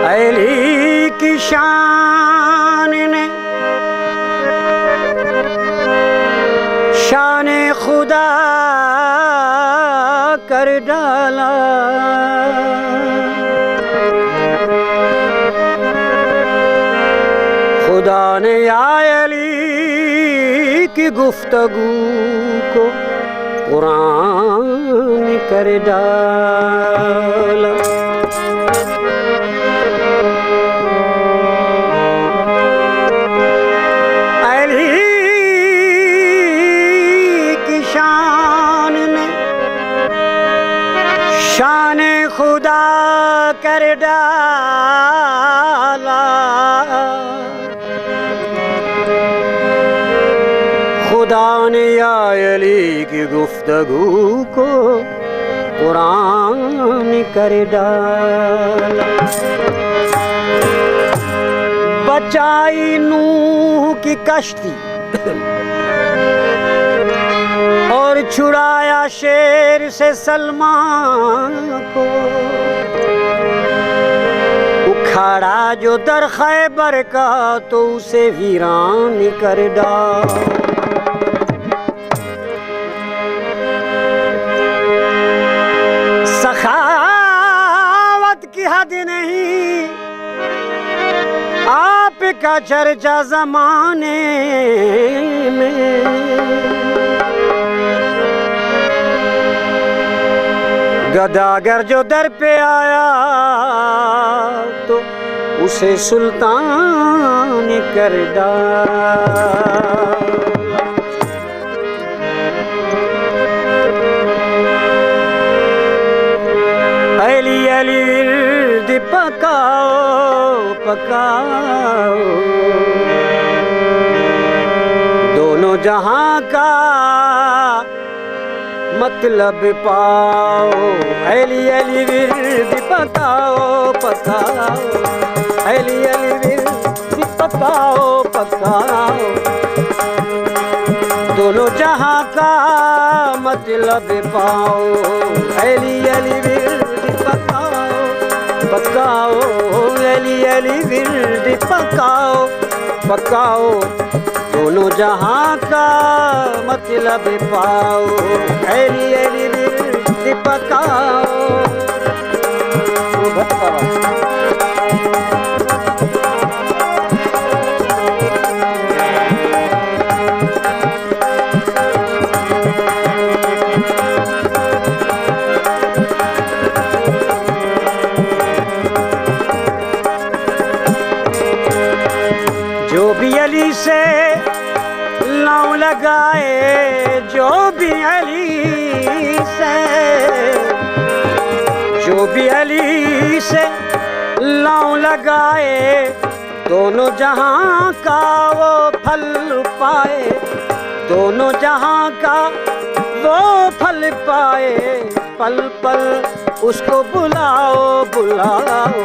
अली की शान ने शान खुदा कर डाला। खुदा ने अली की गुफ्तगू को कुरान कर डाला। अली की शान ने शान खुदा कर डाला। खुदा ने अली की गुफ्तगू को कुरान कर डाला। बचाई नूह की कश्ती और छुड़ाया शेर से सलमान को। उखाड़ा जो दर खैबर का तो उसे वीरान कर डाला। सखावत की हद नहीं आपका चर्चा जमाने में। गदागर जो दर पे आया तो उसे सुल्तान कर डाला। अली अली विर्द पकाओ पकाओ दोनों जहां का मतलब पाओ। अली अली विर्द पकाओ पकाओ अली अली विर्द पकाओ पकाओ दोनों जहां का मतलब पाओ। अली अली विर्द पकाओ पकाओ अली अली विर्द पकाओ पकाओ दोनों जहां का मतलब पाओ। अली अली विर्द पकाओ। जो भी अली से लाऊं लगाए जो भी अली से जो भी अली से लाऊं लगाए दोनों जहां का वो फल पाए। दोनों जहां का वो फल पाए। पल पल उसको बुलाओ बुलाओ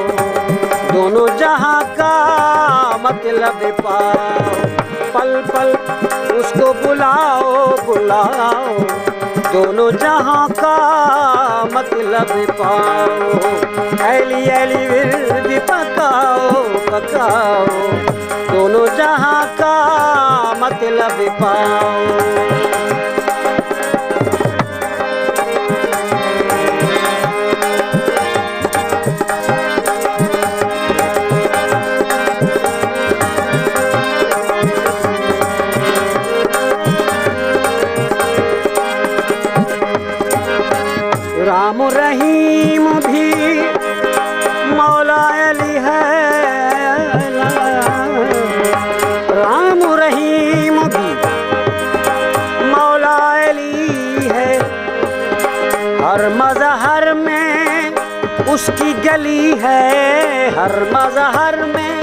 दोनों जहां का मतलब पाओ। पल पल उसको बुलाओ बुलाओ दोनों जहां का मतलब पाओ। अली अली विर्द पकाओ पकाओ दोनों जहां का मतलब पाओ। राम रहीम भी मौला अली है। राम रहीम भी मौला अली है। हर मज़हर में उसकी गली है। हर मज़हर में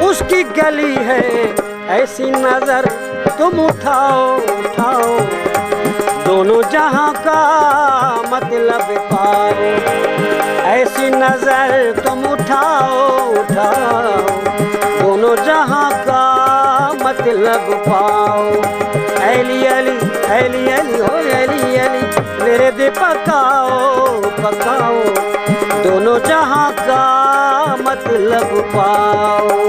उसकी गली है। ऐसी नजर तुम उठाओ उठाओ दोनों जहां का मतलब पाओ। ऐसी नजर तुम उठाओ उठाओ दोनों जहां का मतलब पाओ। ऐली ऐली ऐली ऐली हो ऐली ऐली मेरे दे पकाओ पकाओ दोनों जहां का मतलब पाओ।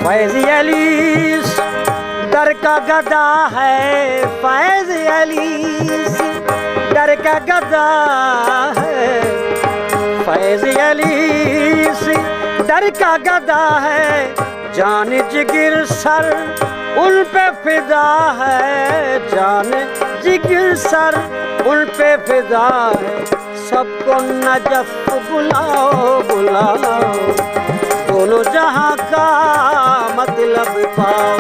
फैज़ अली डर का गदा है, फैज़ अली डर का गदा है, फैज़ अली डर का गदा है, जान जिगर सर उन पे फिदा है, जान जिगर सर उन पे फिदा है। सबको नजफ बुलाओ बुलाओ दोनों जहां का मतलब पाओ।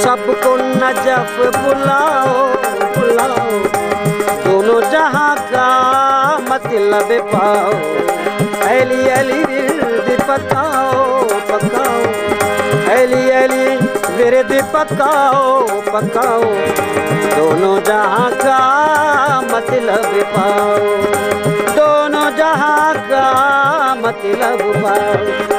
सबको नजफ बुलाओ बुलाओ दोनों जहां का मतलब पाओ। ऐली ऐली विरद पकाओ पकाओ ऐली ऐली विरद पकाओ पकाओ दोनों जहां का मतलब पाओ। दोनों जहां का मतलब पाओ।